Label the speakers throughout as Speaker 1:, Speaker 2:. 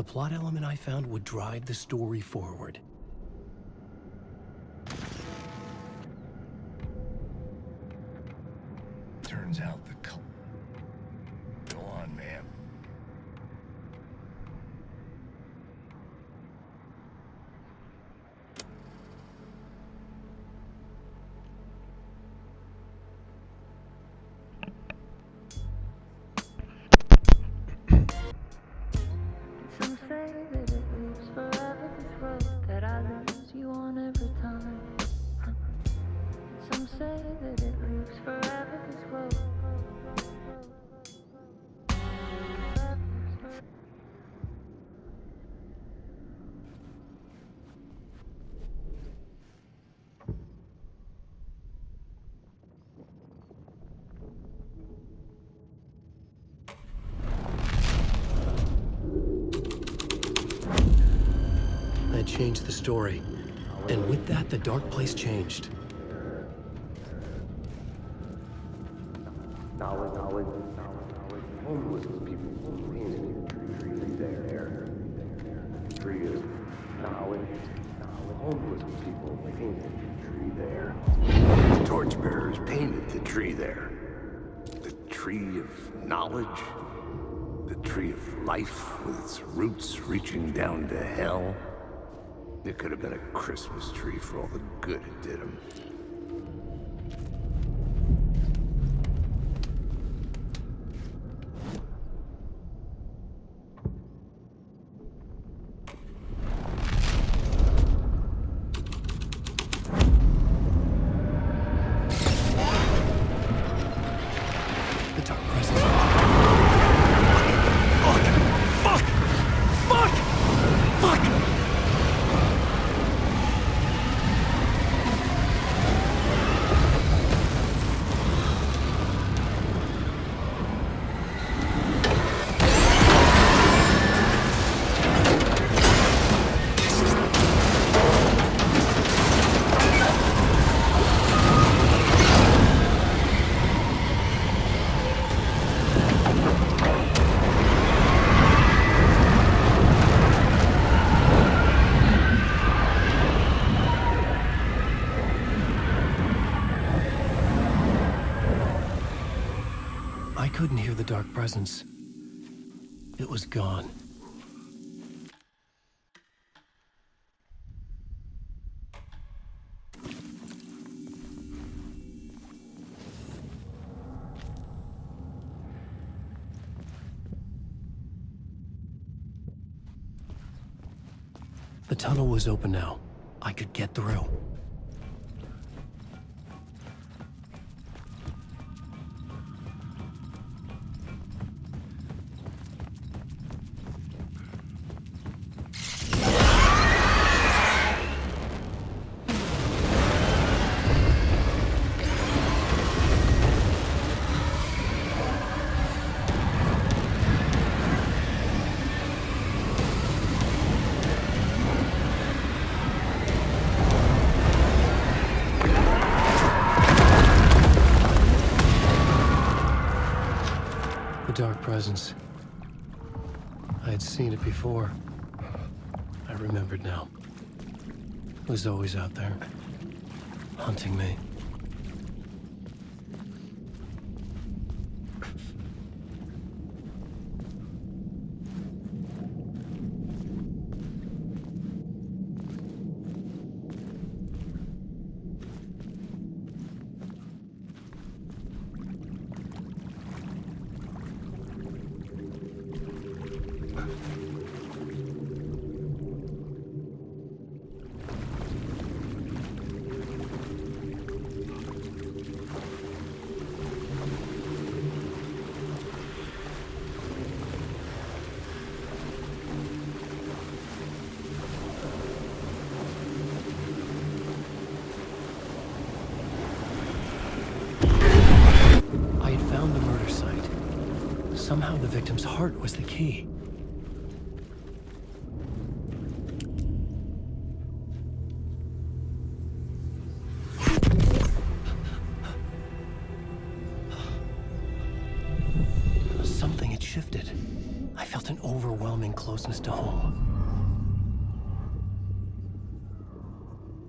Speaker 1: the plot element I found would drive the story forward.
Speaker 2: Turns out the cult... Go on, man.
Speaker 3: Some say that it lives forever, this road that I lose you on every time. Some say that it lives forever, this road.
Speaker 1: I changed the story, and with that, the dark place changed.
Speaker 4: Knowledge. Homeless people painted a tree there. Tree of knowledge. Homeless people painted a tree there.
Speaker 2: Torchbearers painted the tree there. The tree of knowledge. The tree of life with its roots reaching down to hell. It could have been a Christmas tree for all the good it did him.
Speaker 1: The dark presence. Fuck! I couldn't hear the dark presence. It was gone. The tunnel was open now. I could get through. The dark presence. I had seen it before. I remembered now. It was always out there, hunting me. Somehow the victim's heart was the key. Something had shifted. I felt an overwhelming closeness to home.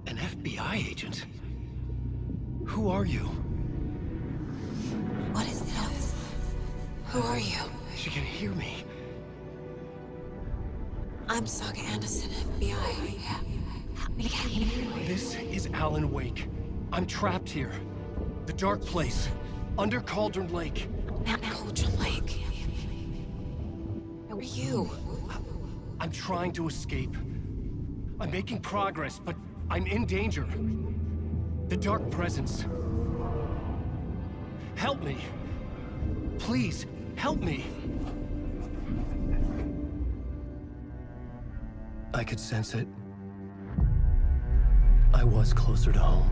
Speaker 1: An FBI agent? Who are you?
Speaker 5: What is this? Who are you?
Speaker 1: She can hear me.
Speaker 5: I'm Saga Anderson, FBI.
Speaker 1: This is Alan Wake. I'm trapped here. The dark place. Under Cauldron Lake.
Speaker 5: At Cauldron Lake. Who are you?
Speaker 1: I'm trying to escape. I'm making progress, but I'm in danger. The dark presence. Help me. Please, help me. I could sense it. I was closer to home.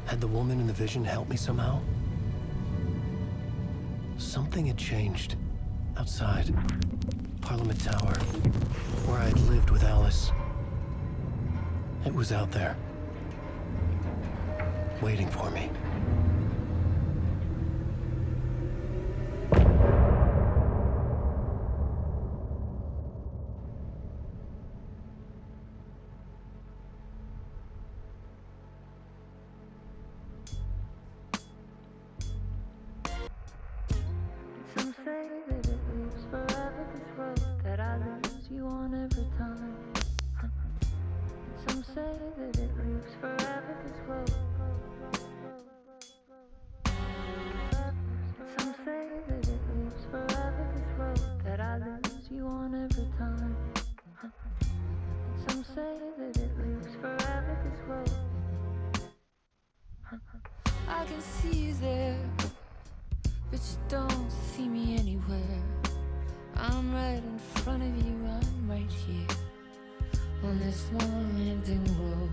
Speaker 1: Had the woman in the vision helped me somehow? Something had changed. Outside. Parliament Tower. Where I'd lived with Alice. It was out there. Waiting for me.
Speaker 3: Some say that it lives forever, this road that I lose you on every time. Some say that it lives forever, this road. Some say that it lives forever, this road that I lose you on every time. Some say that it lives forever, this road. I can see you there, but you don't see me anywhere. I'm right in front of you, I'm right here on this long winding road.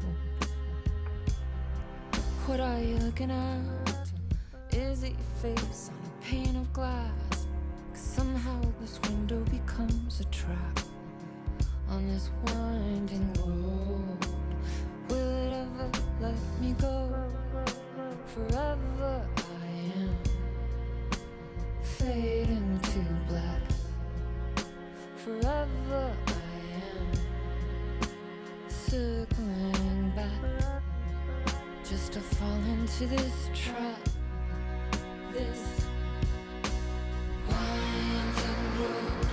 Speaker 3: What are you looking at? Is it your face on a pane of glass? 'Cause somehow this window becomes a trap on this winding road. Will it ever let me go? Forever I am fading to black. Forever I am circling back, just to fall into this trap. This winding road.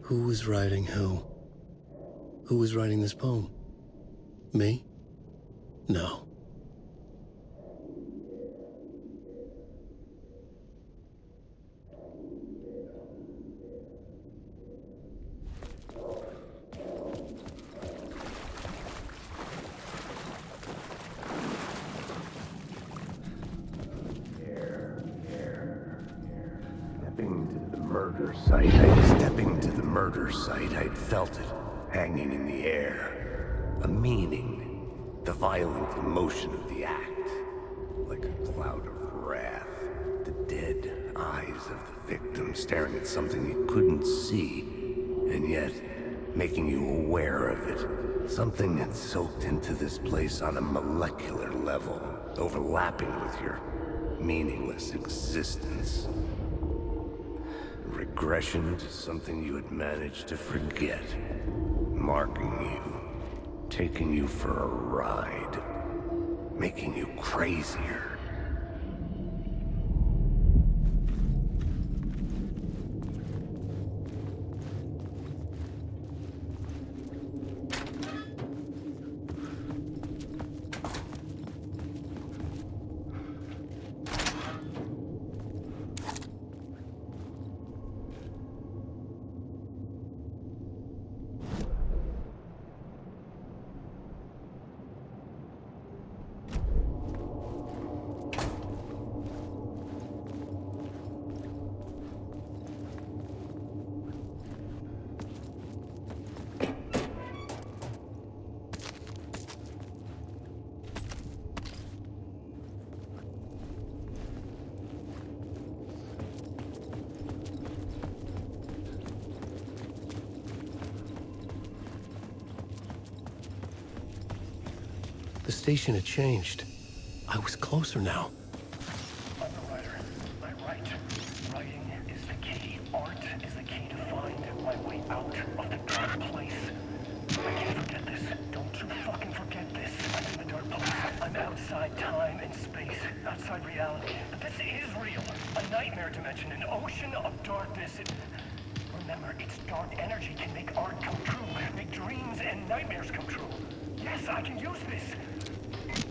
Speaker 1: Who was writing who? Who was writing this poem? Me? No.
Speaker 2: Stepping to the murder site, I'd felt it, hanging in the air. A meaning, the violent emotion of the act. Like a cloud of wrath, the dead eyes of the victim staring at something you couldn't see, and yet making you aware of it. Something had soaked into this place on a molecular level, overlapping with your meaningless existence. Regression to something you had managed to forget. Marking you. Taking you for a ride. Making you crazier.
Speaker 1: station had changed. I was closer now.
Speaker 6: I'm a writer. I write. Writing is the key. Art is the key to find my way out of the dark place. I can't forget this. Don't you fucking forget this. I'm in the dark place. I'm outside time and space. Outside reality. But this is real. A nightmare dimension. An ocean of darkness. Remember, its dark energy can make art come true. Make dreams and nightmares come true. Yes, I can use this.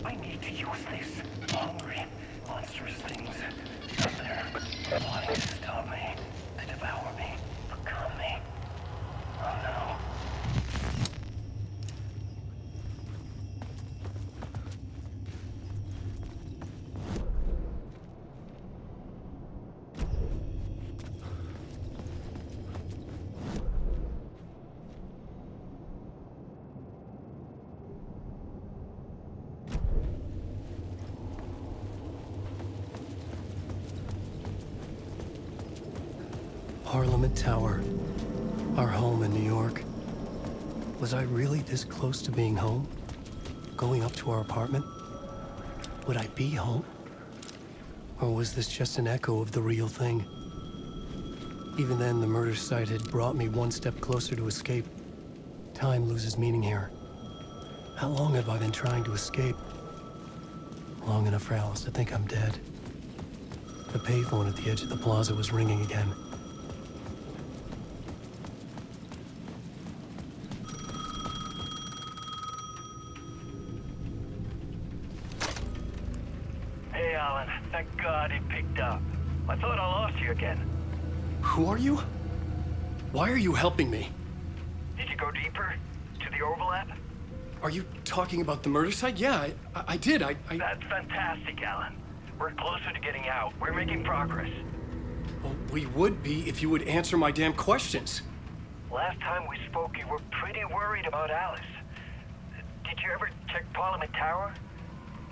Speaker 6: I need to use this. Hungry, monstrous things out there wanting to stop me, to devour me, become me. Oh no.
Speaker 1: Parliament Tower. Our home in New York. Was I really this close to being home? Going up to our apartment? Would I be home? Or was this just an echo of the real thing? Even then, the murder site had brought me one step closer to escape. Time loses meaning here. How long have I been trying to escape? Long enough for Alice to think I'm dead. The payphone at the edge of the plaza was ringing again.
Speaker 6: Hey, Alan. Thank God he picked up. I thought I lost you again.
Speaker 1: Who are you? Why are you helping me?
Speaker 6: Did you go deeper? To the overlap?
Speaker 1: Are you talking about the murder site? Yeah, I did. I...
Speaker 6: That's fantastic, Alan. We're closer to getting out. We're making progress.
Speaker 1: Well, we would be if you would answer my damn questions.
Speaker 6: Last time we spoke, you were pretty worried about Alice. Did you ever check Parliament Tower?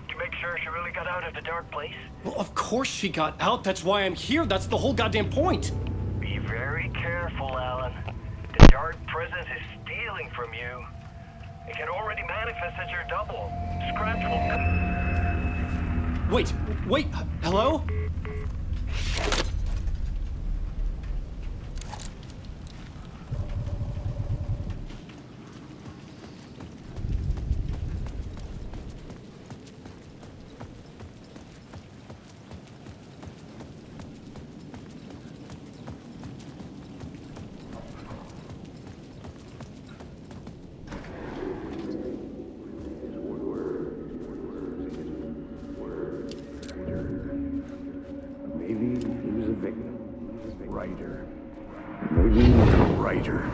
Speaker 6: To make sure she really got out of the dark place?
Speaker 1: Well, of course she got out. That's why I'm here. That's the whole goddamn point.
Speaker 6: Be very careful, Alan. The dark presence is stealing from you. It can already manifest as your double. Scratch will...
Speaker 1: Wait, hello?
Speaker 2: Maybe he was a victim. Writer. Maybe he was a writer.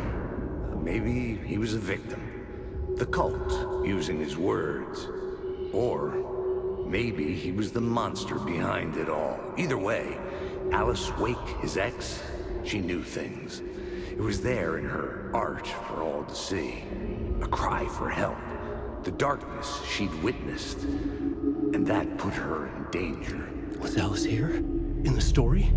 Speaker 2: Maybe he was a victim. The cult, using his words. Or maybe he was the monster behind it all. Either way, Alice Wake, his ex, she knew things. It was there in her art for all to see. A cry for help. The darkness she'd witnessed. And that put her in danger.
Speaker 1: Was Alice here? In the story?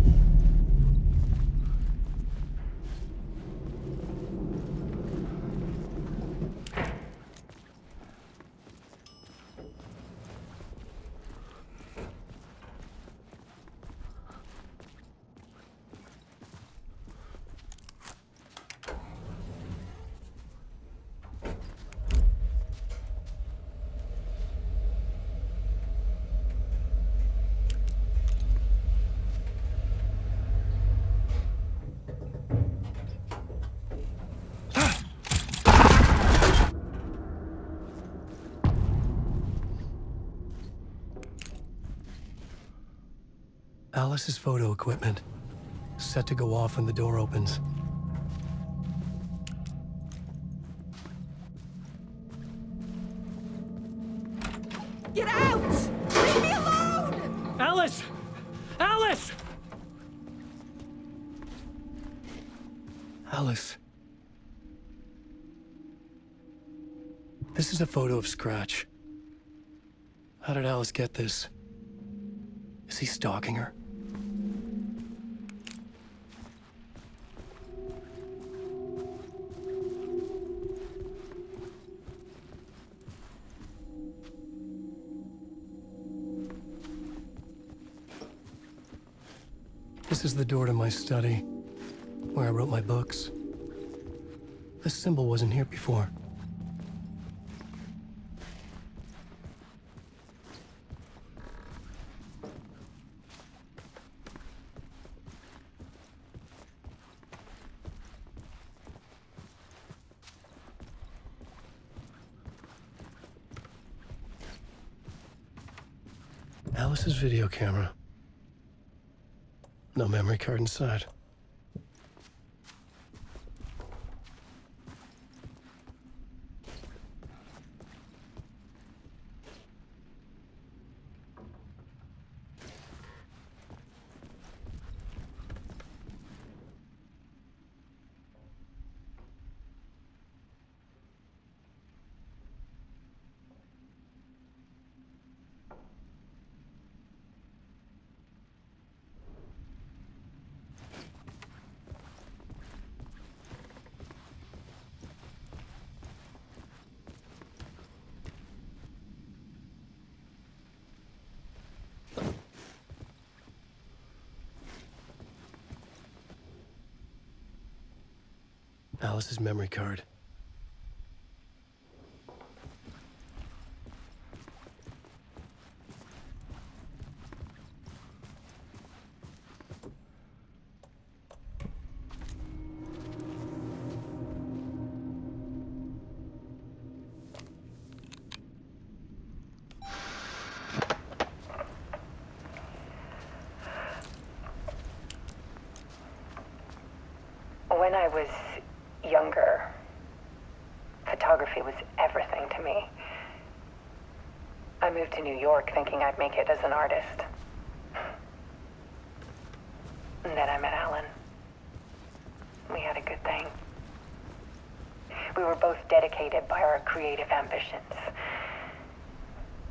Speaker 1: Alice's photo equipment. Set to go off when the door opens.
Speaker 5: Get out! Leave me alone!
Speaker 1: Alice! Alice! Alice. This is a photo of Scratch. How did Alice get this? Is he stalking her? This is the door to my study, where I wrote my books. This symbol wasn't here before. Alice's video camera. No memory card inside. Alice's memory card.
Speaker 7: When I was younger, photography was everything to me. I moved to New York thinking I'd make it as an artist. And then I met Alan. We had a good thing. We were both dedicated by our creative ambitions.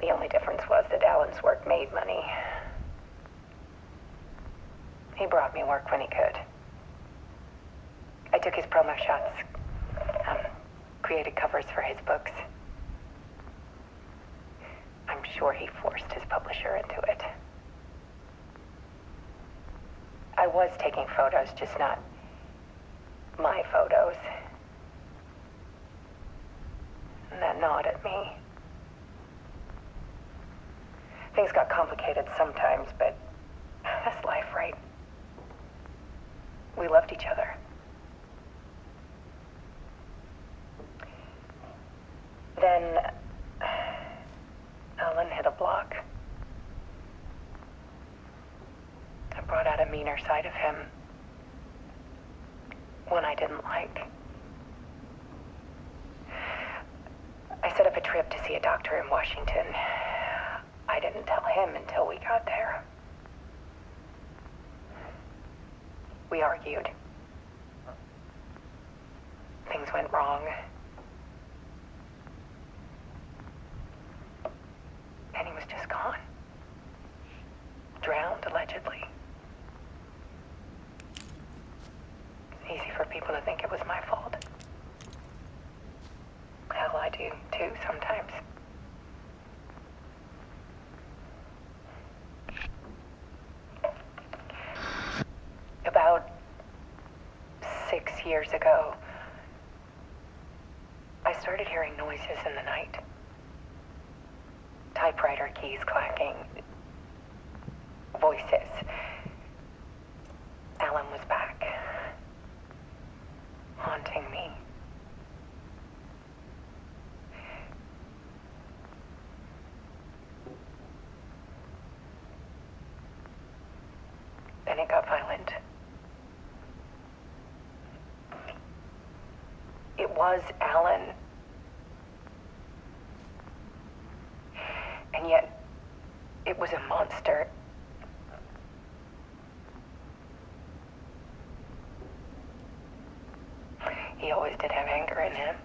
Speaker 7: The only difference was that Alan's work made money. He brought me work when he could. I took his promo shots, created covers for his books. I'm sure he forced his publisher into it. I was taking photos, just not my photos. And that gnawed at me. Things got complicated sometimes, but that's life, right? We loved each other. Then Alan hit a block. I brought out a meaner side of him. One I didn't like. I set up a trip to see a doctor in Washington. I didn't tell him until we got there. We argued. Things went wrong. And he was just gone. Drowned, allegedly. It's easy for people to think it was my fault. Hell, I do, too, sometimes. About 6 years ago, I started hearing noises in the night. Typewriter keys clacking. Voices. Alan was back. Haunting me. Then it got violent. It was Alan. And yet, it was a monster. He always did have anger in him.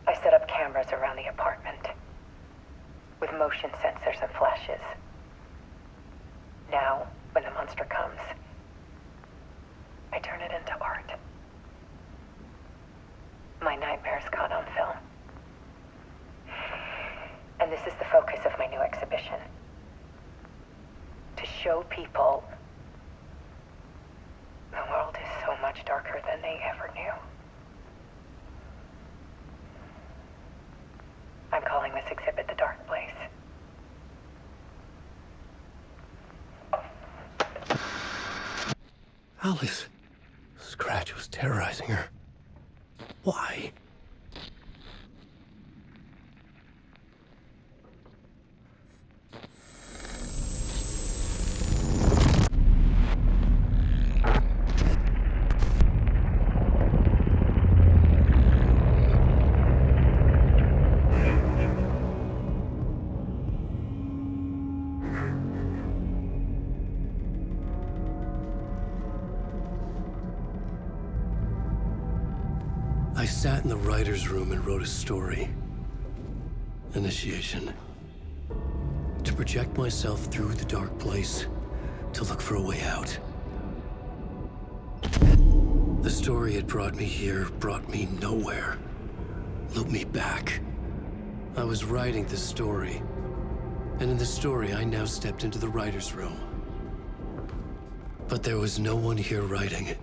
Speaker 7: I set up cameras around the apartment with motion sensors and flashes. Now, when the monster comes, I turn it into art. My nightmares caught on film. And this is the focus of my new exhibition. To show people the world is so much darker than they ever knew. I'm calling this exhibit The Dark Place.
Speaker 1: Alice. Scratch was terrorizing her. Why? I sat in the writer's room and wrote a story. Initiation. To project myself through the dark place, to look for a way out. The story had brought me here, brought me nowhere. Looped me back. I was writing the story. And in the story, I now stepped into the writer's room. But there was no one here writing it.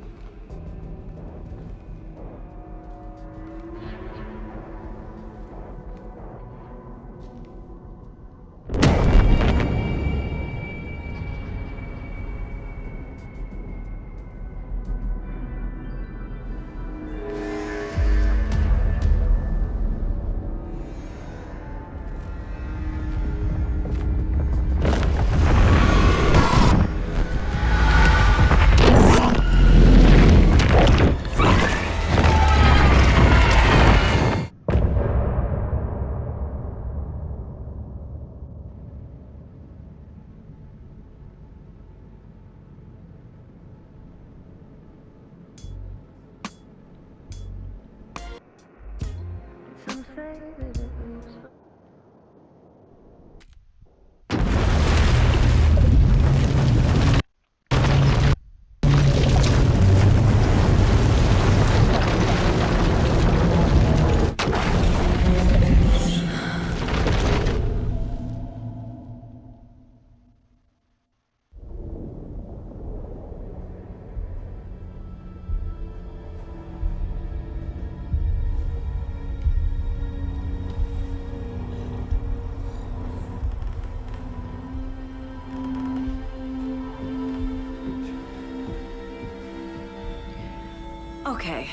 Speaker 5: Okay,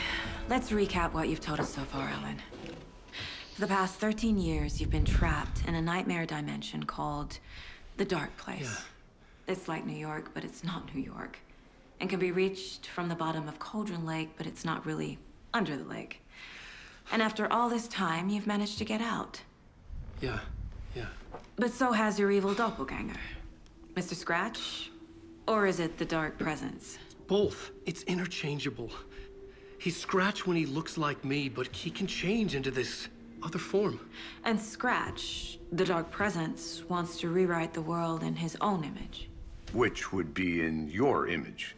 Speaker 5: let's recap what you've told us so far, Ellen. For the past 13 years, you've been trapped in a nightmare dimension called the Dark Place.
Speaker 1: Yeah.
Speaker 5: It's like New York, but it's not New York. And can be reached from the bottom of Cauldron Lake, but it's not really under the lake. And after all this time, you've managed to get out.
Speaker 1: Yeah.
Speaker 5: But so has your evil doppelganger. Mr. Scratch? Or is it the Dark Presence?
Speaker 1: Both. It's interchangeable. He's Scratch when he looks like me, but he can change into this other form.
Speaker 5: And Scratch, the Dark Presence, wants to rewrite the world in his own image.
Speaker 2: Which would be in your image,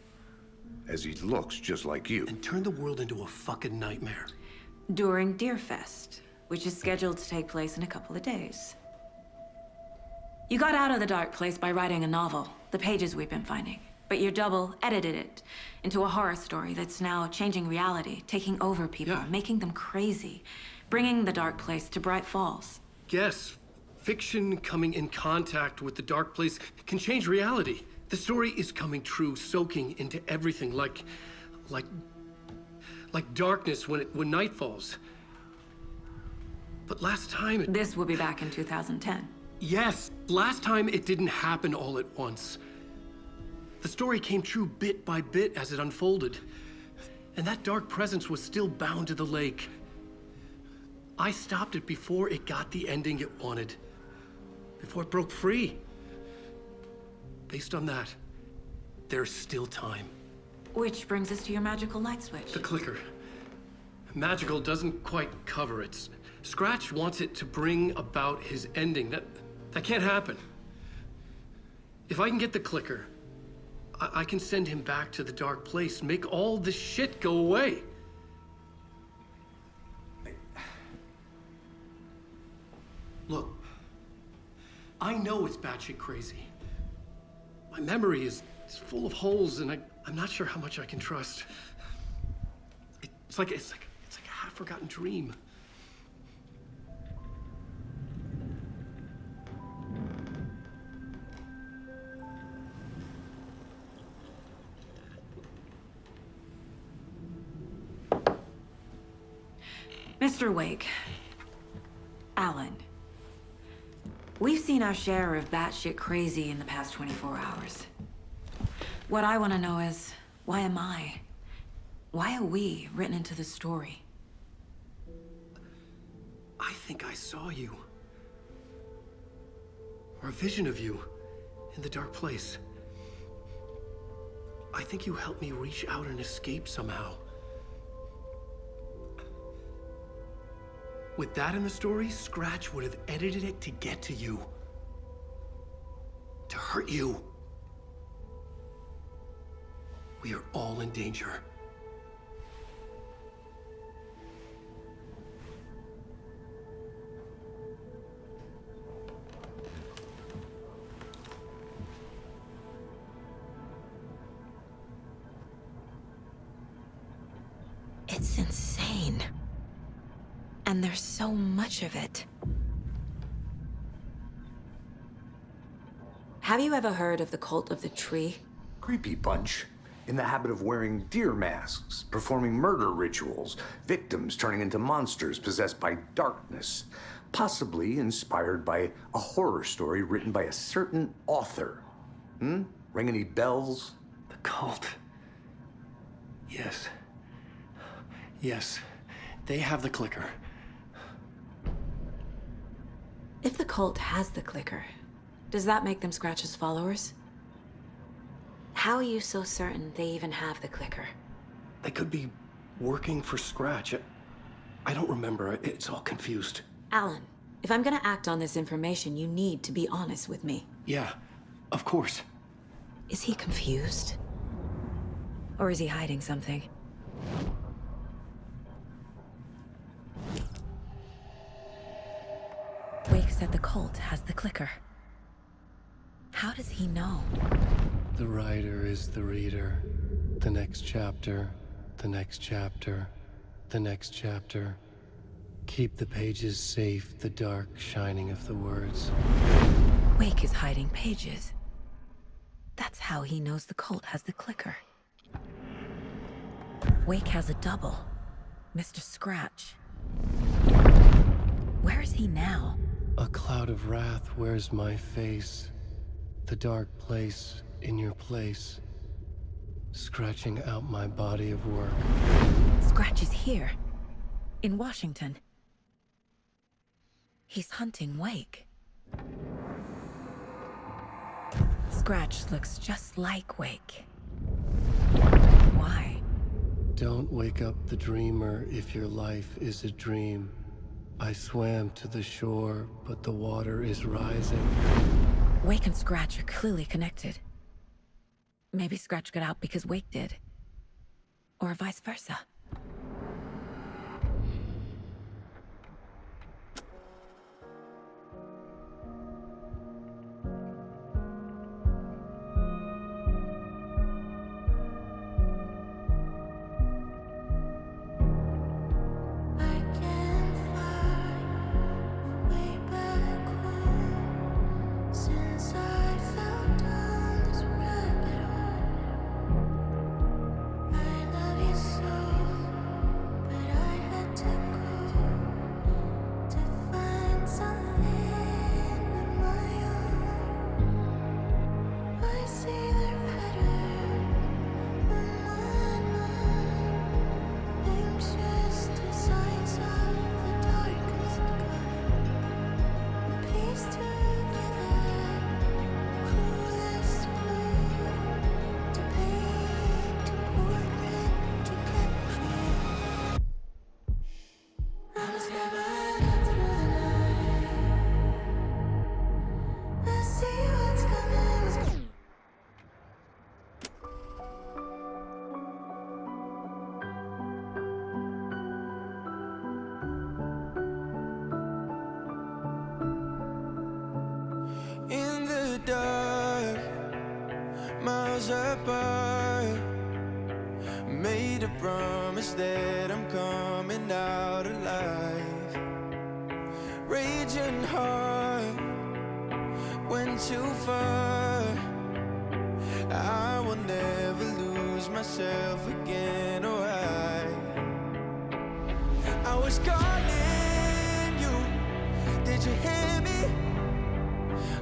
Speaker 2: as he looks just like you.
Speaker 1: And turn the world into a fucking nightmare.
Speaker 5: During Deerfest, which is scheduled to take place in a couple of days. You got out of the Dark Place by writing a novel, the pages we've been finding. But your double edited it into a horror story that's now changing reality, taking over people,
Speaker 1: Yeah.
Speaker 5: making them crazy, bringing the Dark Place to Bright Falls.
Speaker 1: Yes, fiction coming in contact with the dark place can change reality. The story is coming true, soaking into everything like darkness when night falls. But last time
Speaker 5: This will be back in 2010.
Speaker 1: Yes, last time it didn't happen all at once. The story came true bit by bit as it unfolded. And that dark presence was still bound to the lake. I stopped it before it got the ending it wanted. Before it broke free. Based on that, there's still time.
Speaker 5: Which brings us to your magical light switch.
Speaker 1: The clicker. Magical doesn't quite cover it. Scratch wants it to bring about his ending. That can't happen. If I can get the clicker, I can send him back to the dark place, make all this shit go away.
Speaker 8: Look,
Speaker 1: I know it's batshit crazy. My memory is full of holes, and I'm not sure how much I can trust. It's like a half-forgotten dream.
Speaker 5: Mr. Wake. Alan. We've seen our share of batshit crazy in the past 24 hours. What I want to know is, why am I? Why are we written into the story?
Speaker 1: I think I saw you. Or a vision of you in the dark place. I think you helped me reach out and escape somehow. With that in the story, Scratch would have edited it to get to you. To hurt you. We are all in danger.
Speaker 5: It's insane. And there's so much of it. Have you ever heard of the cult of the tree?
Speaker 2: Creepy bunch. In the habit of wearing deer masks, performing murder rituals, victims turning into monsters possessed by darkness. Possibly inspired by a horror story written by a certain author. Ring any bells?
Speaker 1: The cult. Yes. Yes. They have the clicker.
Speaker 5: If the cult has the clicker, does that make them Scratch's followers? How are you so certain they even have the clicker?
Speaker 1: They could be working for Scratch. I don't remember. It's all confused.
Speaker 5: Alan, if I'm gonna act on this information, you need to be honest with me.
Speaker 1: Yeah, of course.
Speaker 5: Is he confused? Or is he hiding something? Wake said the cult has the clicker. How does he know?
Speaker 1: The writer is the reader. The next chapter, the next chapter, the next chapter. Keep the pages safe, the dark shining of the words.
Speaker 5: Wake is hiding pages. That's how he knows the cult has the clicker. Wake has a double. Mr. Scratch. Where is he now?
Speaker 1: A cloud of wrath wears my face. The dark place in your place. Scratching out my body of work.
Speaker 5: Scratch is here. In Washington. He's hunting Wake. Scratch looks just like Wake. Why?
Speaker 1: Don't wake up the dreamer if your life is a dream. I swam to the shore, but the water is rising.
Speaker 5: Wake and Scratch are clearly connected. Maybe Scratch got out because Wake did. Or vice versa.
Speaker 3: I love you so.
Speaker 8: dark, miles apart. Made a promise that I'm coming out alive. Raging heart went too far. I will never lose myself again, or I was calling you, did you hear me?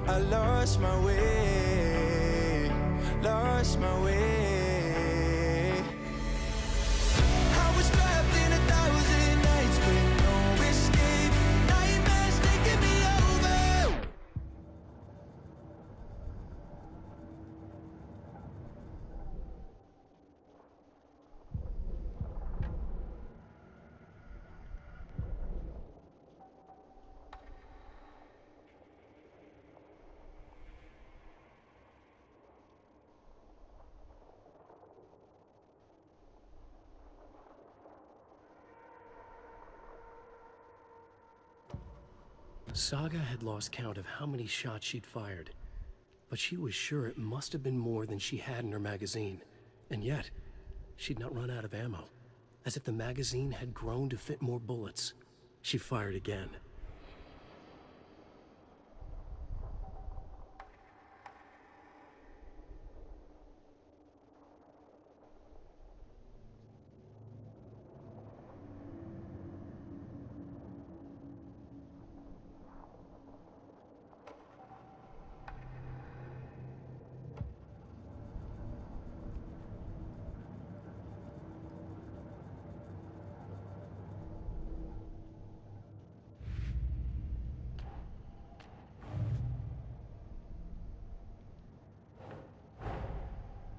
Speaker 8: I lost my way, lost my way. I was trapped in 1,000 nights with no escape. Nightmares taking me over.
Speaker 1: Saga had lost count of how many shots she'd fired, but she was sure it must have been more than she had in her magazine. And yet, she'd not run out of ammo. As if the magazine had grown to fit more bullets. She fired again.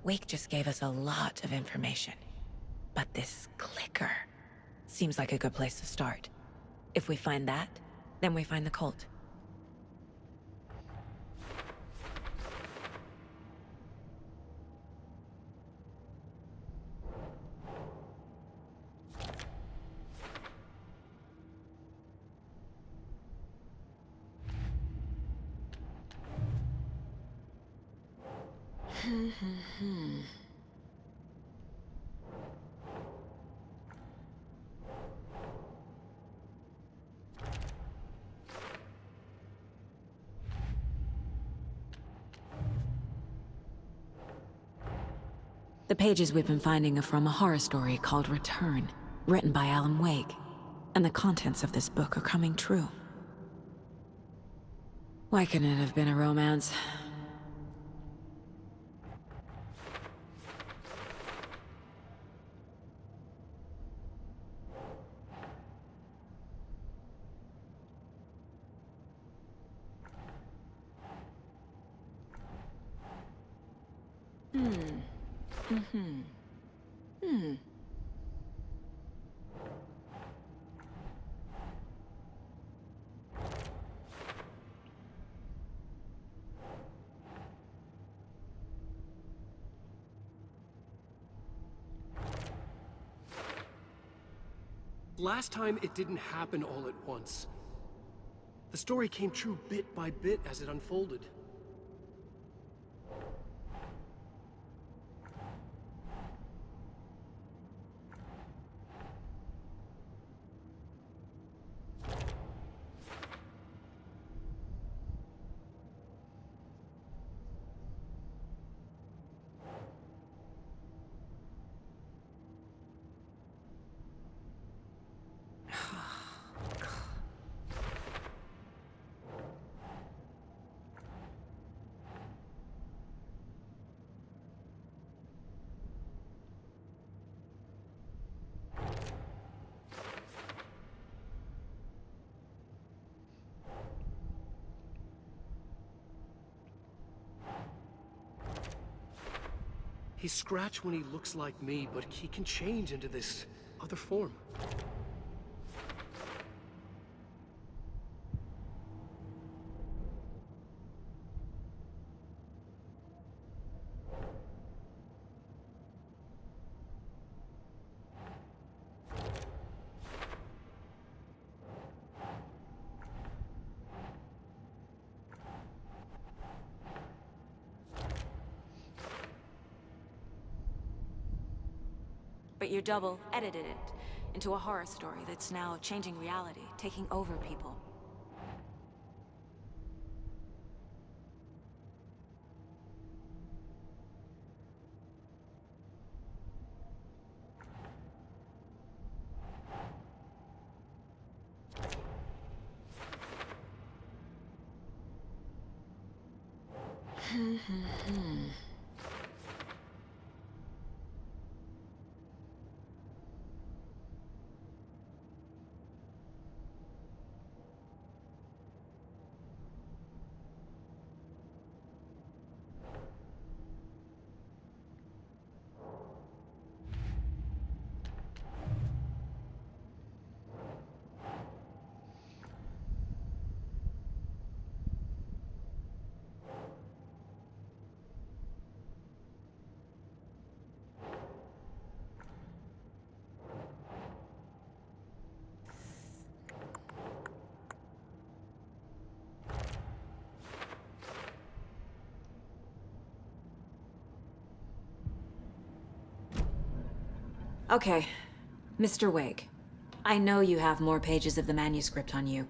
Speaker 5: Wake just gave us a lot of information. But this clicker seems like a good place to start. If we find that, then we find the cult. The pages we've been finding are from a horror story called Return, written by Alan Wake. And the contents of this book are coming true. Why couldn't it have been a romance?
Speaker 1: Last time, it didn't happen all at once. The story came true bit by bit as it unfolded. He's Scratch when he looks like me, but he can change into this other form.
Speaker 5: But your double edited it into a horror story that's now changing reality, taking over people. Okay, Mr. Wake. I know you have more pages of the manuscript on you.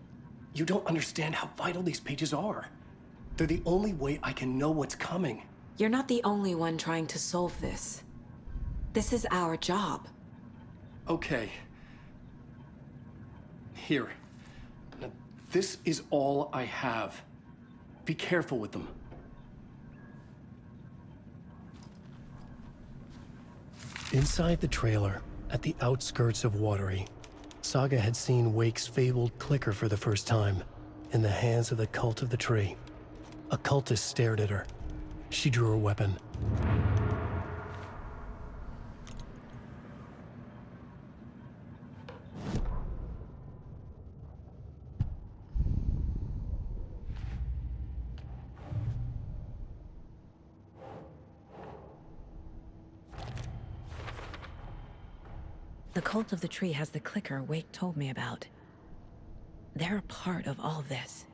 Speaker 1: You don't understand how vital these pages are. They're the only way I can know what's coming.
Speaker 5: You're not the only one trying to solve this. This is our job.
Speaker 1: Okay. Here. Now, this is all I have. Be careful with them. Inside the trailer, at the outskirts of Watery, Saga had seen Wake's fabled clicker for the first time, in the hands of the Cult of the Tree. A cultist stared at her. She drew her weapon.
Speaker 5: The Cult of the Tree has the clicker Wake told me about. They're a part of all of this.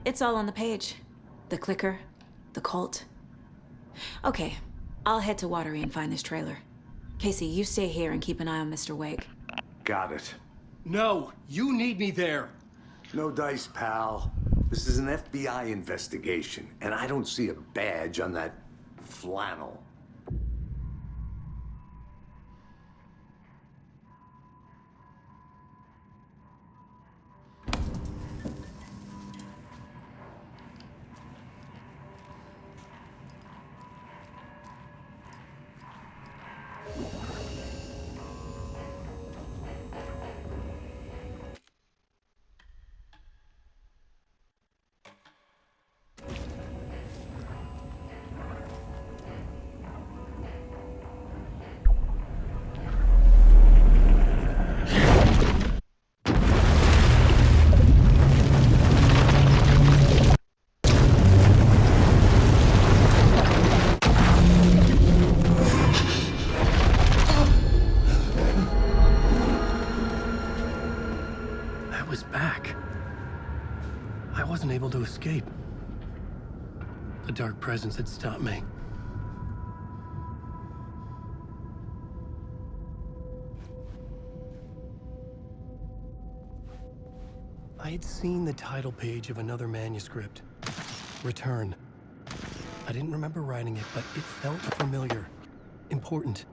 Speaker 5: It's all on the page. The clicker, the cult. Okay, I'll head to Watery and find this trailer. Casey, you stay here and keep an eye on Mr. Wake.
Speaker 2: Got it.
Speaker 1: No, you need me there.
Speaker 2: No dice, pal. This is an FBI investigation, and I don't see a badge on that flannel. Able to escape. The dark presence had stopped me. I had seen the title page of another manuscript, Return. I didn't remember writing it, but it felt familiar, important.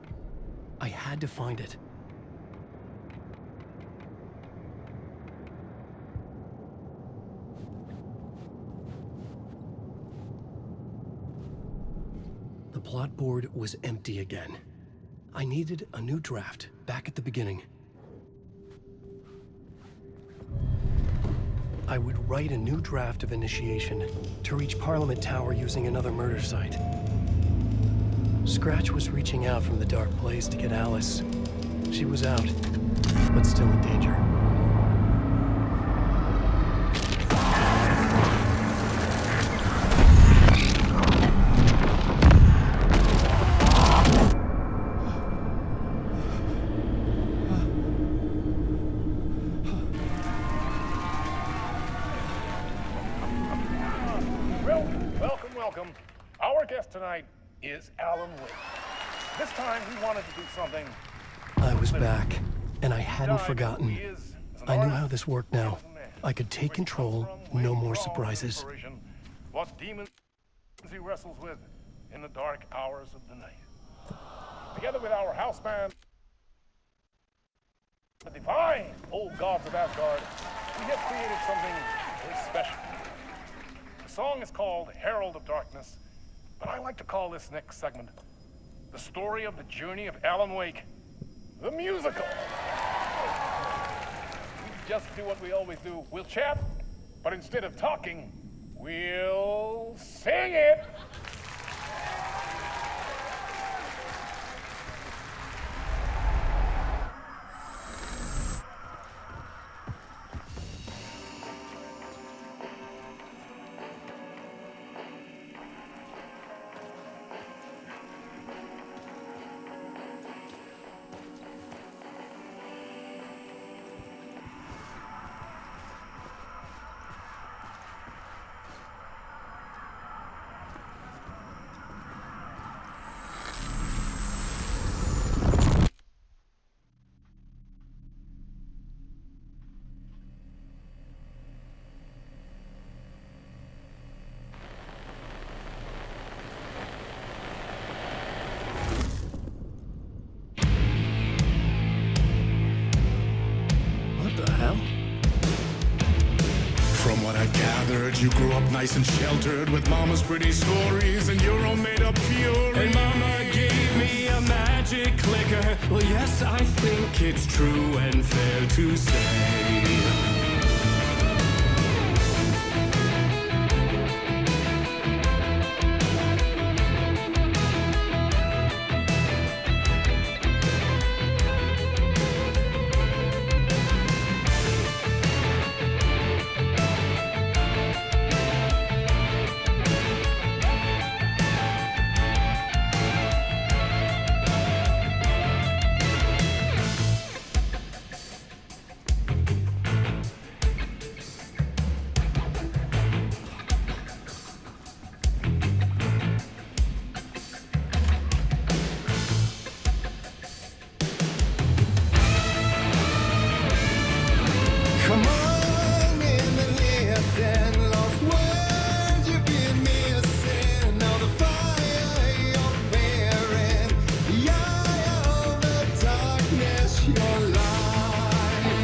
Speaker 2: I had to find it. The plot board was empty again. I needed a new draft, back at the beginning. I would write a new draft of initiation to reach Parliament Tower using another murder site. Scratch was reaching out from the dark place to get Alice. She was out, but still in danger.
Speaker 6: is Alan Wake. This time we wanted to do something.
Speaker 1: I was back, and I hadn't
Speaker 6: Died
Speaker 1: forgotten.
Speaker 6: who he is as an
Speaker 1: I knew
Speaker 6: artist,
Speaker 1: how this worked now.
Speaker 6: as a man.
Speaker 1: I could take
Speaker 6: Where he
Speaker 1: control,
Speaker 6: comes from, where
Speaker 1: no
Speaker 6: he
Speaker 1: more
Speaker 6: draws
Speaker 1: surprises.
Speaker 6: inspiration, what demons he wrestles with in the dark hours of the night. Together with our house band, the divine old gods of Asgard, we have created something very special. The song is called Herald of Darkness, but I like to call this next segment the story of the journey of Alan Wake, the musical. We just do what we always do. We'll chat, but instead of talking, we'll sing it.
Speaker 1: What the hell?
Speaker 9: From what I've gathered, you grew up nice and sheltered with mama's pretty stories and your own made-up fury.
Speaker 10: And mama gave me a magic clicker. Well, yes, I think it's true and fair to say.
Speaker 8: Come on in and listen, lost words you've been missing. Now the fire you're bearing, the eye of the darkness, your light.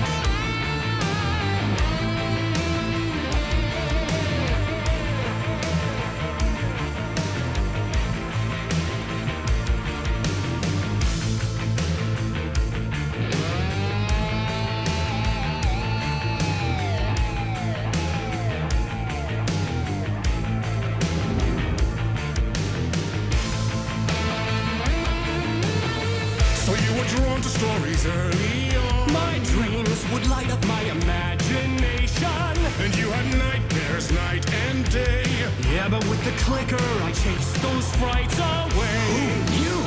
Speaker 9: So you were drawn to stories early on.
Speaker 10: My dreams would light up my imagination.
Speaker 9: And you had nightmares night and day.
Speaker 10: Yeah, but with the clicker, I chased those frights away.
Speaker 9: You.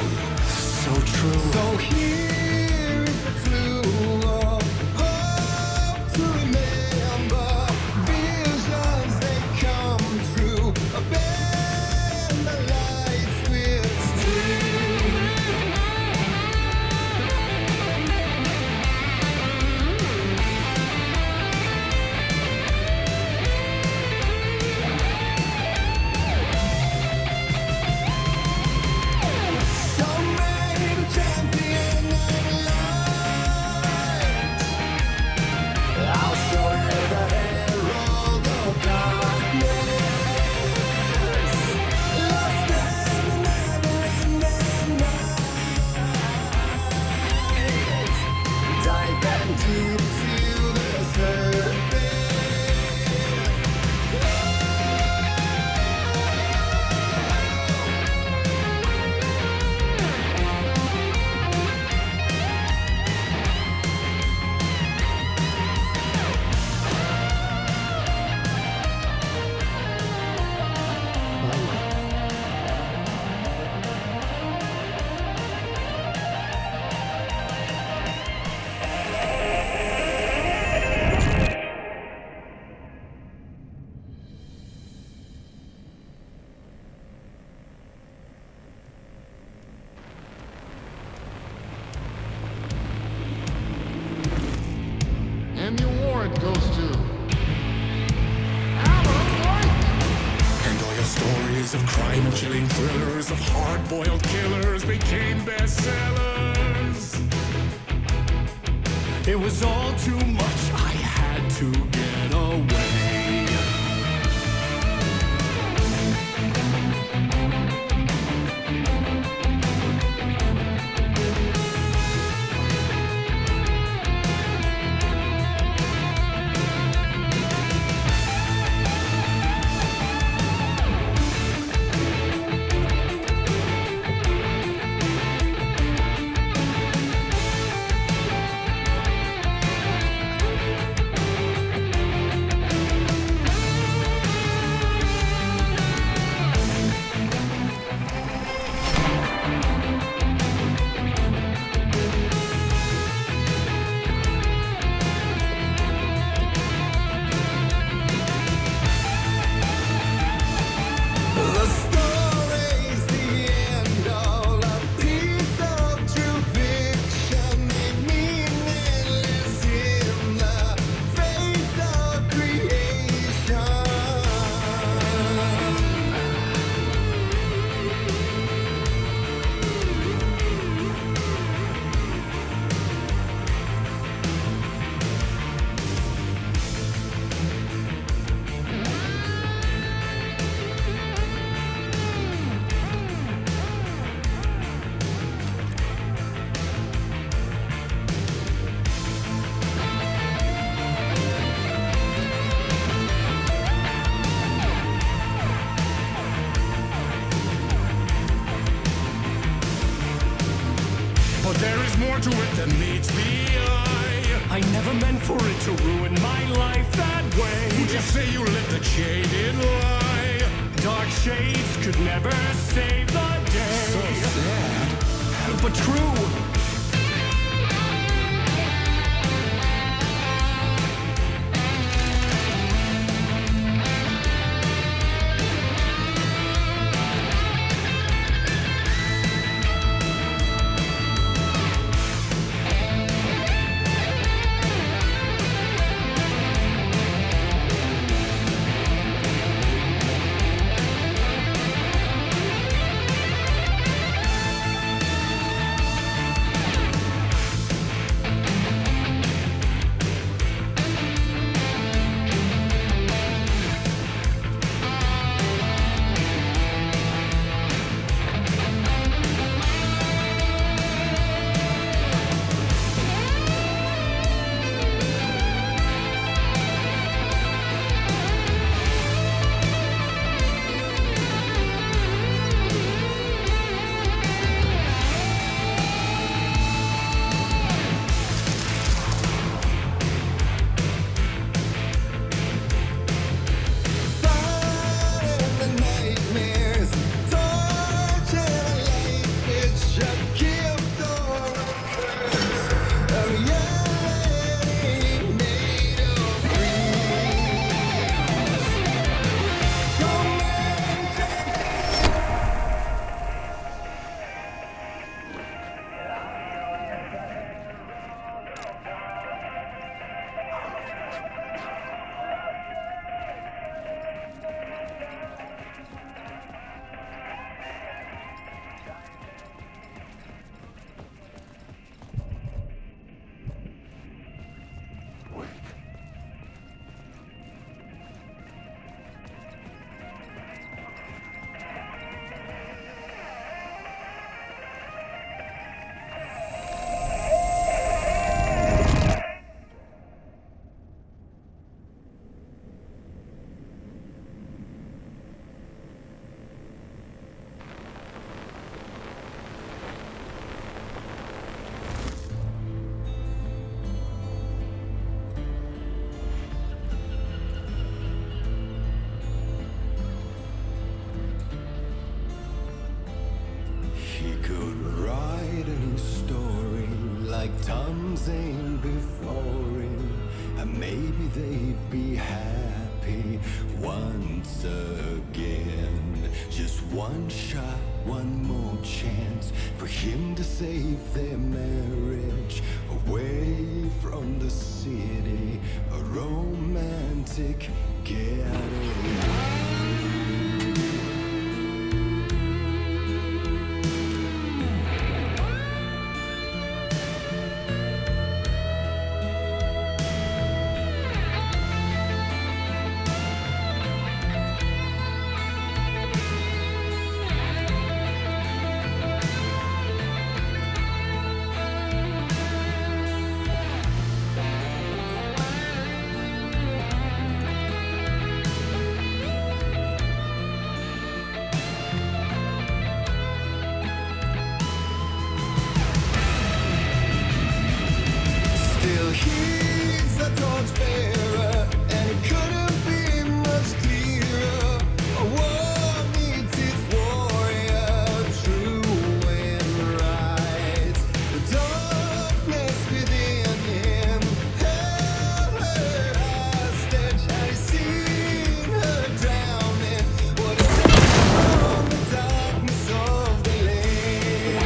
Speaker 10: So true.
Speaker 8: So here is a clue of hope to remember. Visions, they come true. Bend the lights with steel.
Speaker 9: award goes to Alan White. And all your stories of crime and chilling thrillers of hard-boiled killers became bestsellers.
Speaker 10: It was all too much, I had to get away.
Speaker 8: The story's the end, all a piece of true fiction, made meaningless in the face of creation.
Speaker 9: But there is more to it than meets the eye.
Speaker 10: I never meant for it to ruin my life that way.
Speaker 9: Would you say you lived a jaded lie?
Speaker 10: Dark shades could never save the day.
Speaker 9: So sad.
Speaker 10: But true.
Speaker 8: Fighting the nightmares, torturing a life which a gift or a curse. A reality made of dreams. He could write any story like Tom Zane before him, and maybe they'd be happy once again. Just one shot, one more chance for him to save their marriage away from the city, a romantic getaway. Still he's a torchbearer, and it couldn't be much clearer. A war meets its warrior, true and right. The darkness within him held her hostage. Had he seen her drowning? What a from the darkness of the lake.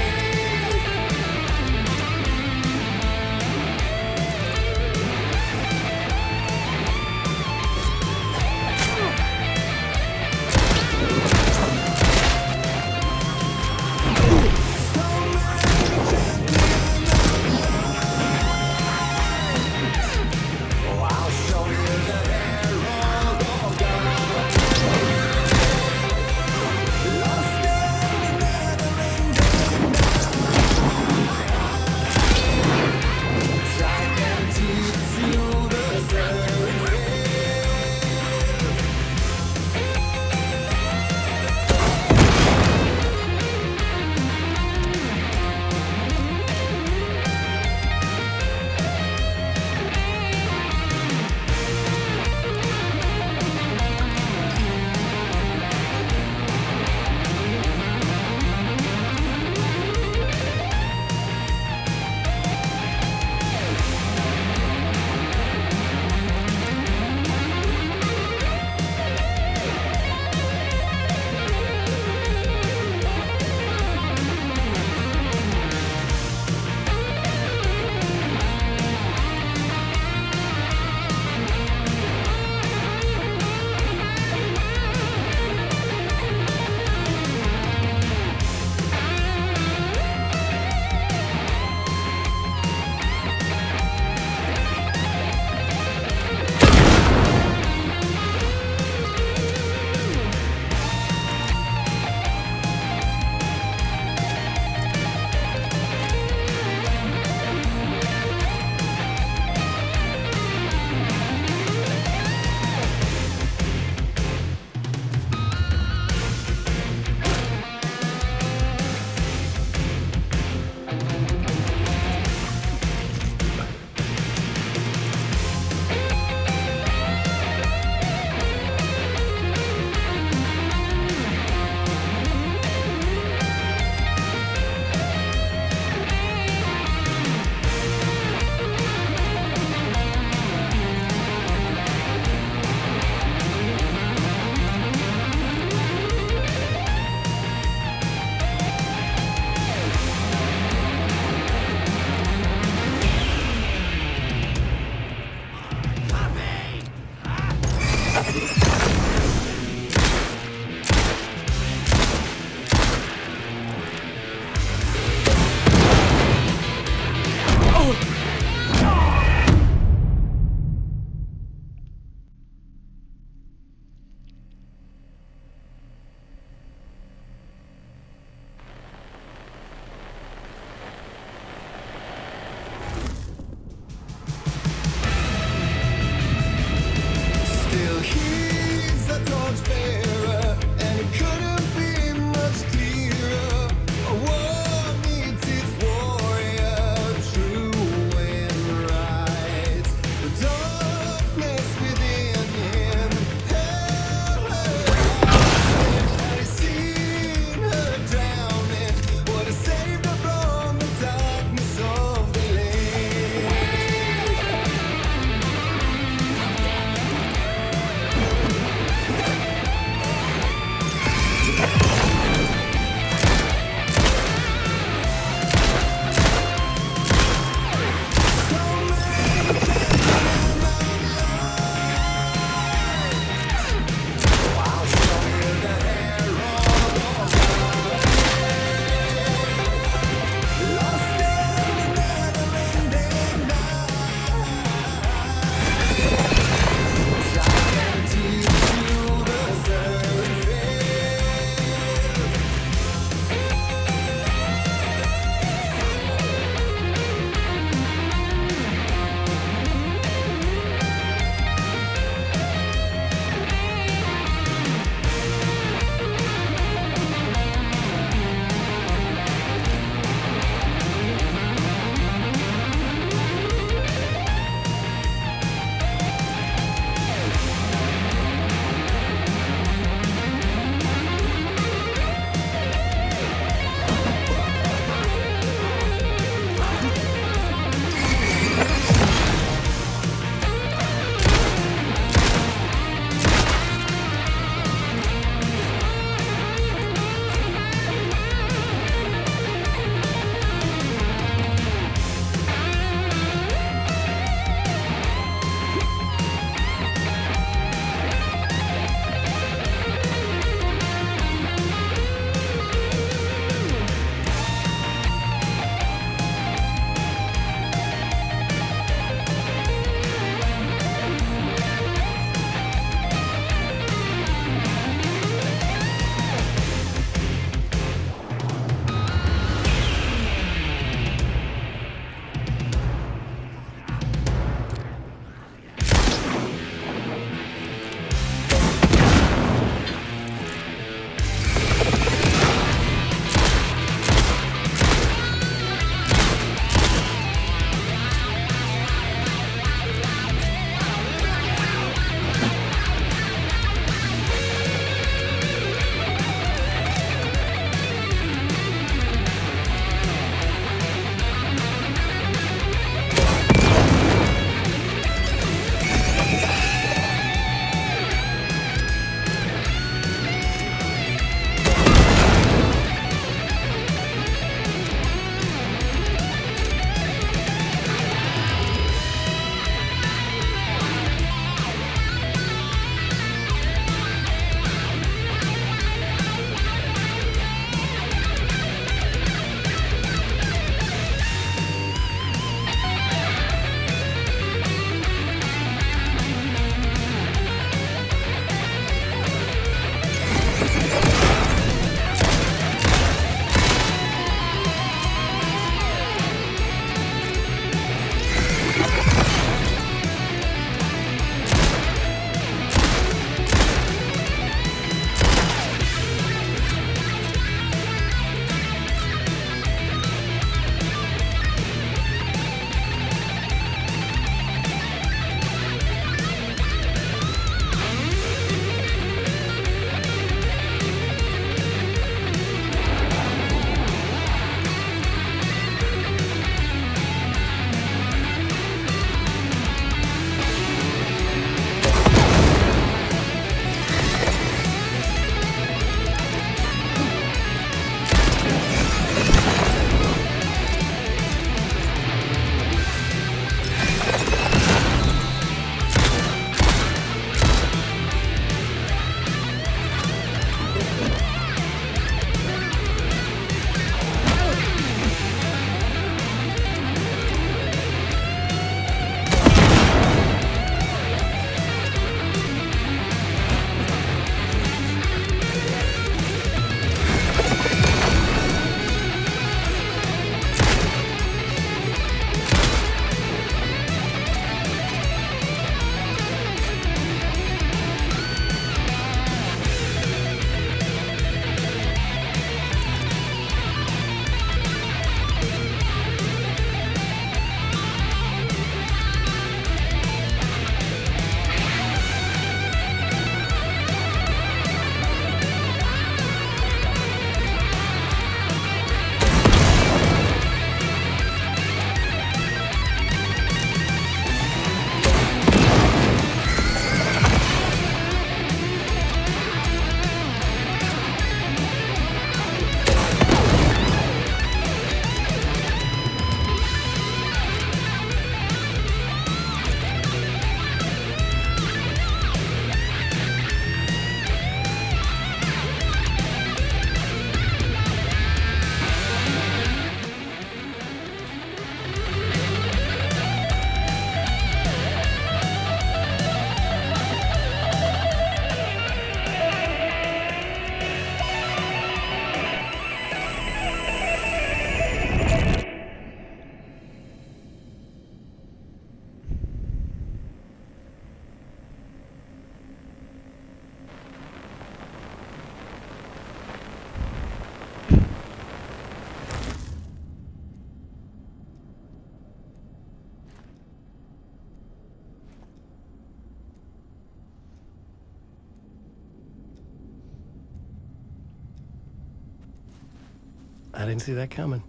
Speaker 1: I didn't see that coming.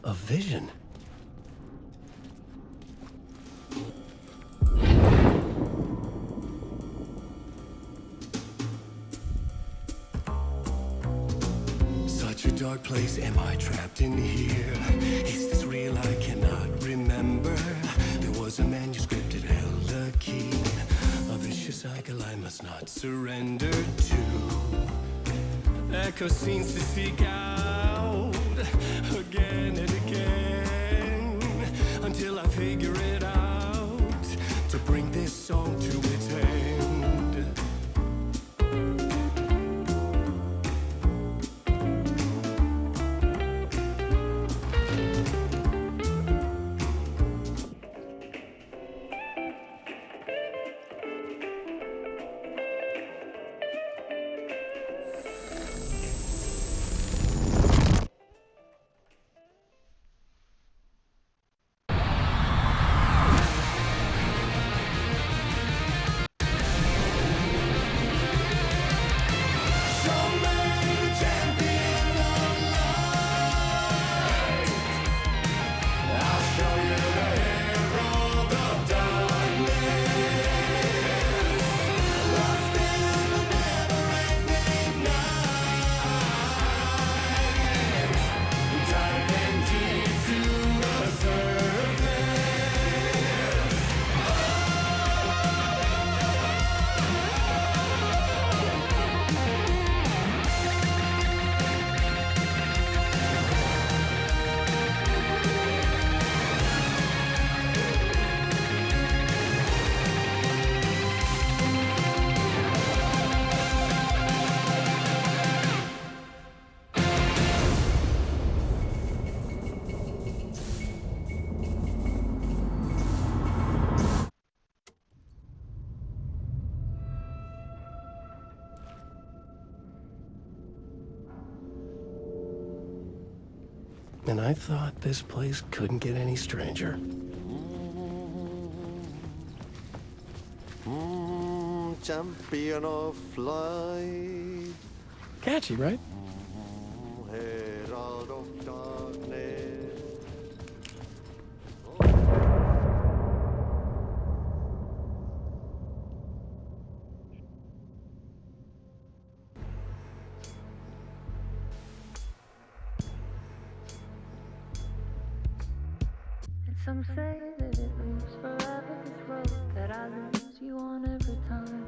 Speaker 1: A vision. Such a dark place, am I trapped in here? Is this real? I cannot remember. There was a manuscript, it held a key. A vicious cycle I must not surrender to. Echo scenes to seek out again and again until I figure it out to bring this song to its end. And I thought this place couldn't get any stranger.
Speaker 11: Champion of light,
Speaker 1: Catchy, right?
Speaker 11: herald of darkness.
Speaker 3: And some say that it moves forever, this road that I lose you on every time.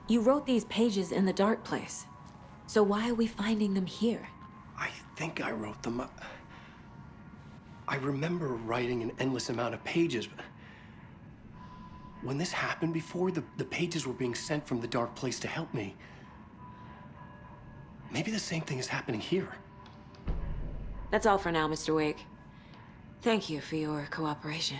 Speaker 5: You wrote these pages in the dark place. So why are we finding them here?
Speaker 1: I think I wrote them. I remember writing an endless amount of pages, but when this happened before, the pages were being sent from the dark place to help me. Maybe the same thing is happening here.
Speaker 5: That's all for now, Mr. Wake. Thank you for your cooperation.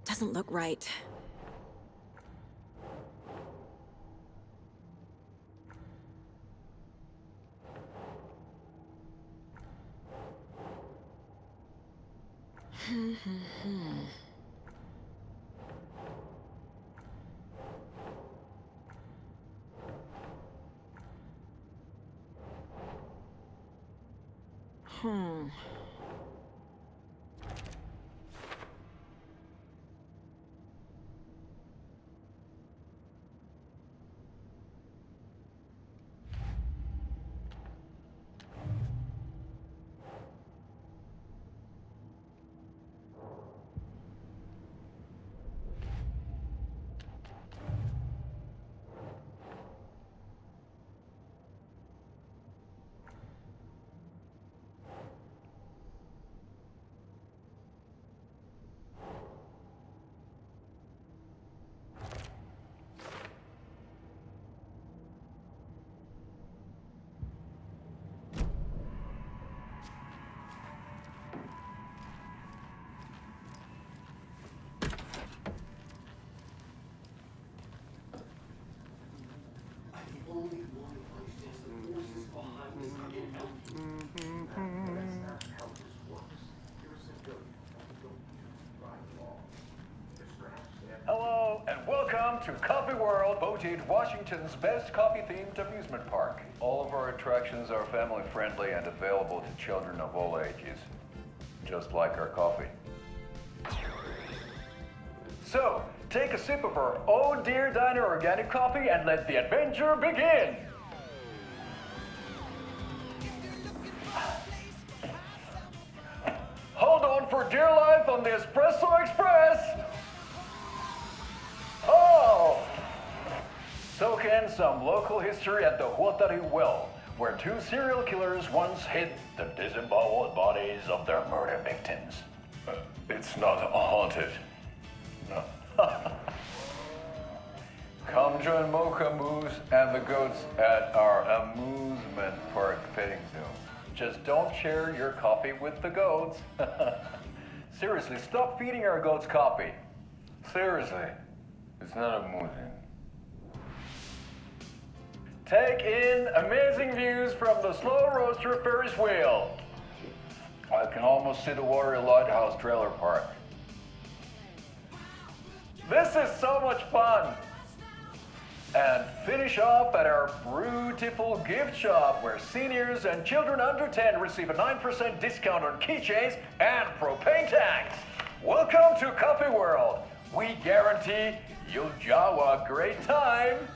Speaker 5: Doesn't look right.
Speaker 12: Hello, and welcome to Coffee World, voted Washington's best coffee-themed amusement park. All of our attractions are family-friendly and available to children of all ages, just like our coffee. So, take a sip of our Oh Dear Diner organic coffee and let the adventure begin! Hold on for dear life on the Espresso Express! Oh! Soak in some local history at the Huotari Well, where two serial killers once hid the disemboweled bodies of their murder victims. It's not haunted. No. Come join Mocha Moose and the goats at our amusement park petting zoo. Just don't share your coffee with the goats. Seriously, stop feeding our goats coffee. Seriously, it's not amusing. Take in amazing views from the Slow Roaster Ferris wheel. I can almost see the Watery Lighthouse trailer park. This is so much fun! And finish off at our beautiful gift shop where seniors and children under 10 receive a 9% discount on keychains and propane tanks. Welcome to Coffee World. We guarantee you'll have a great time.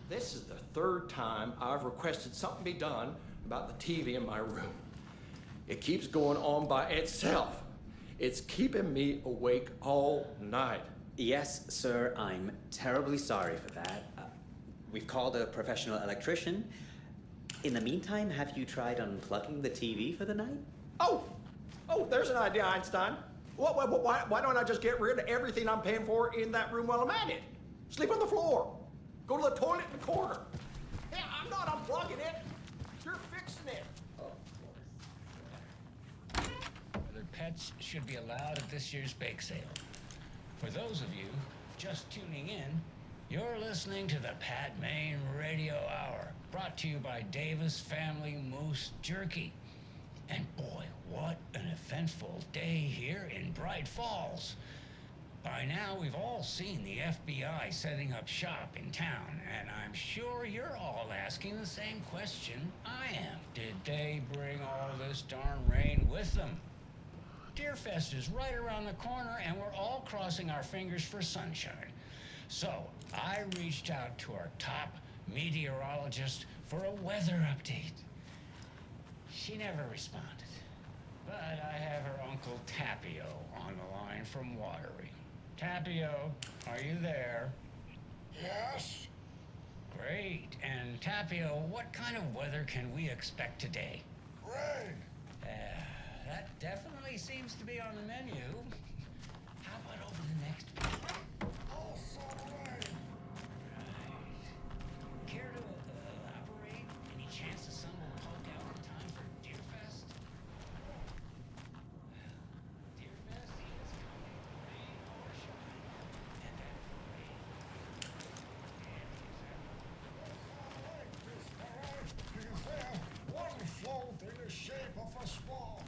Speaker 13: This is the third time I've requested something be done about the TV in my room. It keeps going on by itself. It's keeping me awake all night.
Speaker 14: Yes, sir, I'm terribly sorry for that. We've called a professional electrician. In the meantime, have you tried unplugging the TV for the night?
Speaker 13: Oh, there's an idea, Einstein. Why don't I just get rid of everything I'm paying for in that room while I'm at it? Sleep on the floor. Go to the toilet in the corner. Yeah, I'm not unplugging it. You're fixing it.
Speaker 15: Other pets should be allowed at this year's bake sale. For those of you just tuning in, you're listening to the Pat Maine Radio Hour, brought to you by Davis Family Moose Jerky. And boy, what an eventful day here in Bright Falls. By now, we've all seen the FBI setting up shop in town, and I'm sure you're all asking the same question I am. Did they bring all this darn rain with them? Deerfest is right around the corner, and we're all crossing our fingers for sunshine. So, I reached out to our top meteorologist for a weather update. She never responded, but I have her Uncle Tapio on the line from Watery. Tapio, are you there? Yes. Great. And Tapio, what kind of weather can we expect today? Rain. That definitely seems to be on the menu. How about over the next week? Also rain. Right. Care to elaborate? Any chance the sun will poke out in time for Deerfest? Deerfest is coming, rain or shine. And that rain. One float in the shape of a swamp.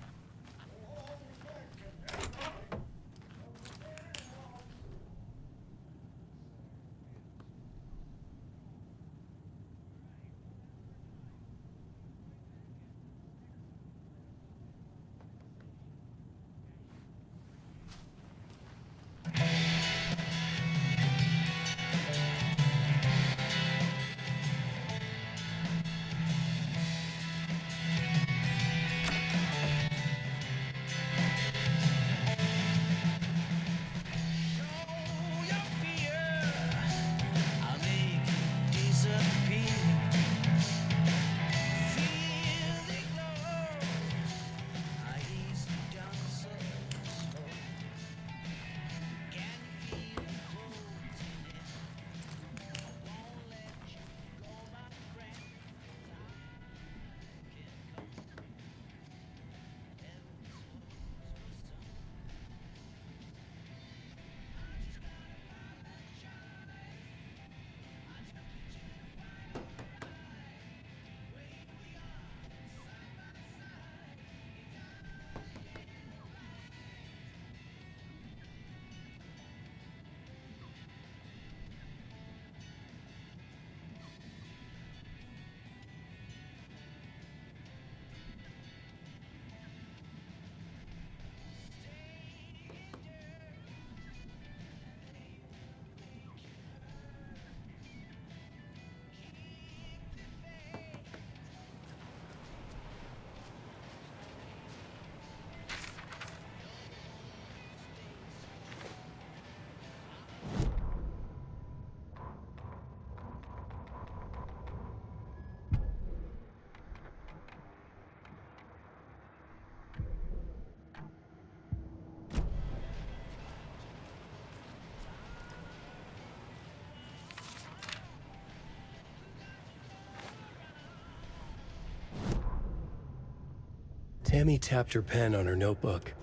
Speaker 1: Tammy tapped her pen on her notebook.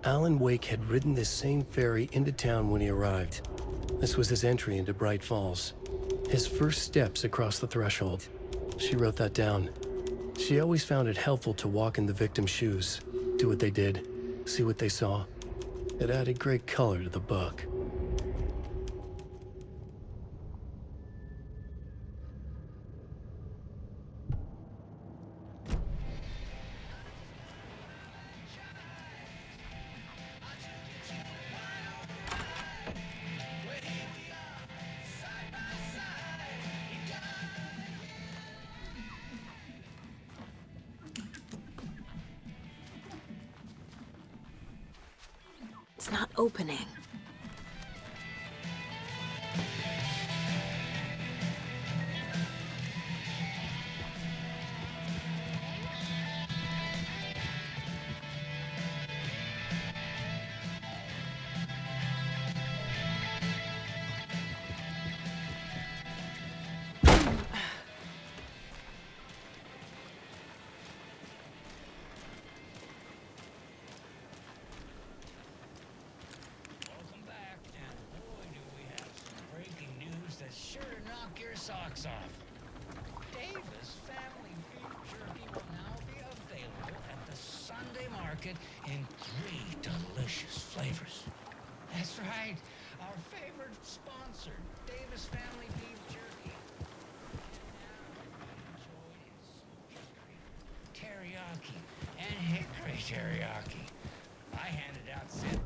Speaker 1: Alan Wake had ridden this same ferry into town when he arrived. This was his entry into Bright Falls. His first steps across the threshold. She wrote that down. She always found it helpful to walk in the victim's shoes, do what they did, see what they saw. It added great color to the book.
Speaker 5: It's not opening.
Speaker 15: Sure to knock your socks off. Davis Family Beef Jerky will now be available at the Sunday market in 3 delicious flavors. That's right, our favorite sponsor, Davis Family Beef Jerky. Enjoy its teriyaki and hickory teriyaki. I handed out Sid.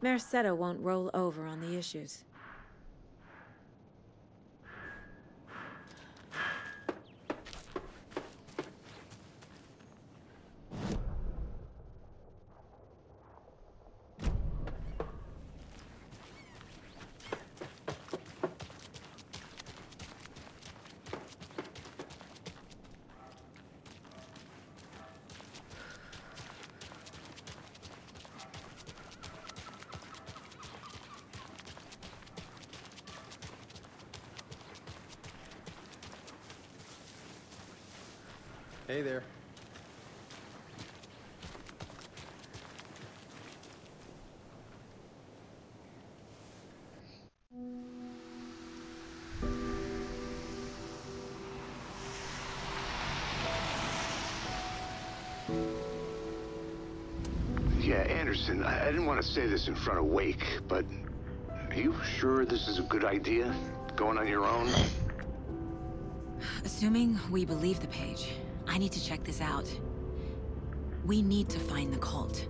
Speaker 5: Merceda won't roll over on the issues.
Speaker 11: Hey there.
Speaker 2: Yeah, Anderson, I didn't want to say this in front of Wake, but are you sure this is a good idea? Going on your own?
Speaker 5: Assuming we believe the page, I need to check this out. We need to find the cult.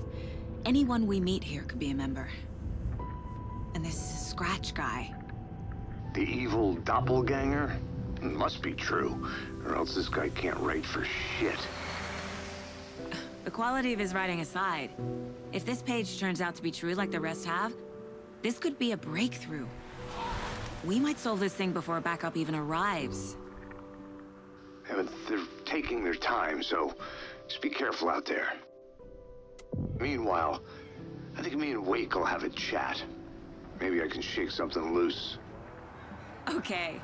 Speaker 5: Anyone we meet here could be a member. And this Scratch guy.
Speaker 2: The evil doppelganger? Must be true, or else this guy can't write for shit.
Speaker 5: The quality of his writing aside, if this page turns out to be true like the rest have, this could be a breakthrough. We might solve this thing before backup even arrives.
Speaker 2: Yeah, but they're taking their time, so just be careful out there. Meanwhile, I think me and Wake will have a chat. Maybe I can shake something loose.
Speaker 5: Okay.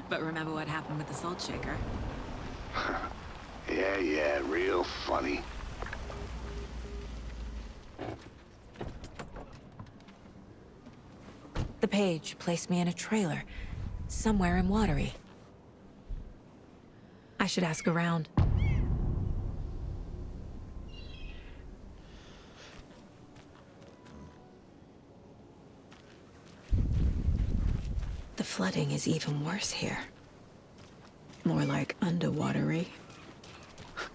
Speaker 5: But remember what happened with the salt shaker?
Speaker 2: Yeah, real funny.
Speaker 5: The page placed me in a trailer, somewhere in Watery. I should ask around. The flooding is even worse here. More like underwatery.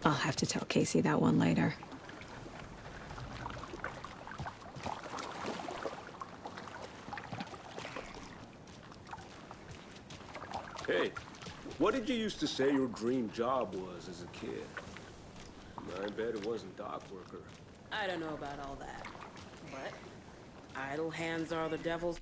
Speaker 5: I'll have to tell Casey that one later.
Speaker 16: Hey, what did you used to say your dream job was as a kid? I bet it wasn't dock worker.
Speaker 17: I don't know about all that, but idle hands are the devil's